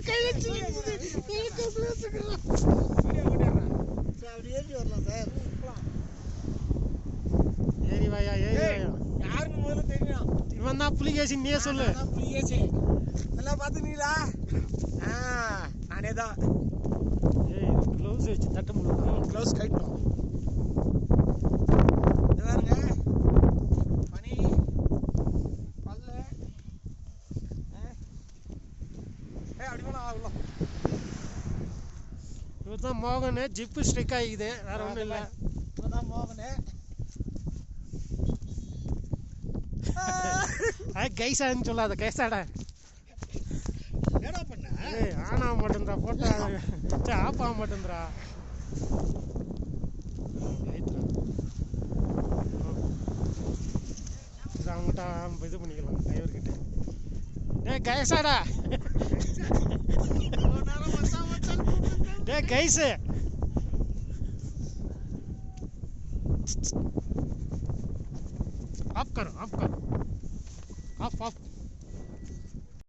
கை வச்சு ஏறி வாயா ஏறி வாயா. யாருன்னு முதல்ல தெரியும். இவன் தான் புலிகேசி, நீயே சொல்லு. புலிகேசி நல்லா பார்த்துனீங்களா? நானே தான். ஏய் க்ளவுஸ் வச்சு தட்ட முடியும். க்ளவுஸ் கட்டணும். பாருங்க பனி பல்ல அப்படி போனா ஆகுல. இவர் தான் மோகன். ஜிப்பு ஸ்ட்ரிக் ஆகிக்குது, வேற ஒன்றும் இல்லை. இவதான் மோகனு. கைசான்னு சொல்லாத, கைசாடா. என்னடா பண்ண? ஏய் ஆன் ஆக மாட்டேன்றா, போட்டா ஆஃப் ஆக மாட்டேன்றா. அவங்ககிட்ட இது பண்ணிக்கலாம் டிரைவர்கிட்ட. டே கைசாடா, டே கைஸு. ऑफ करो ऑफ करो ऑफ ऑफ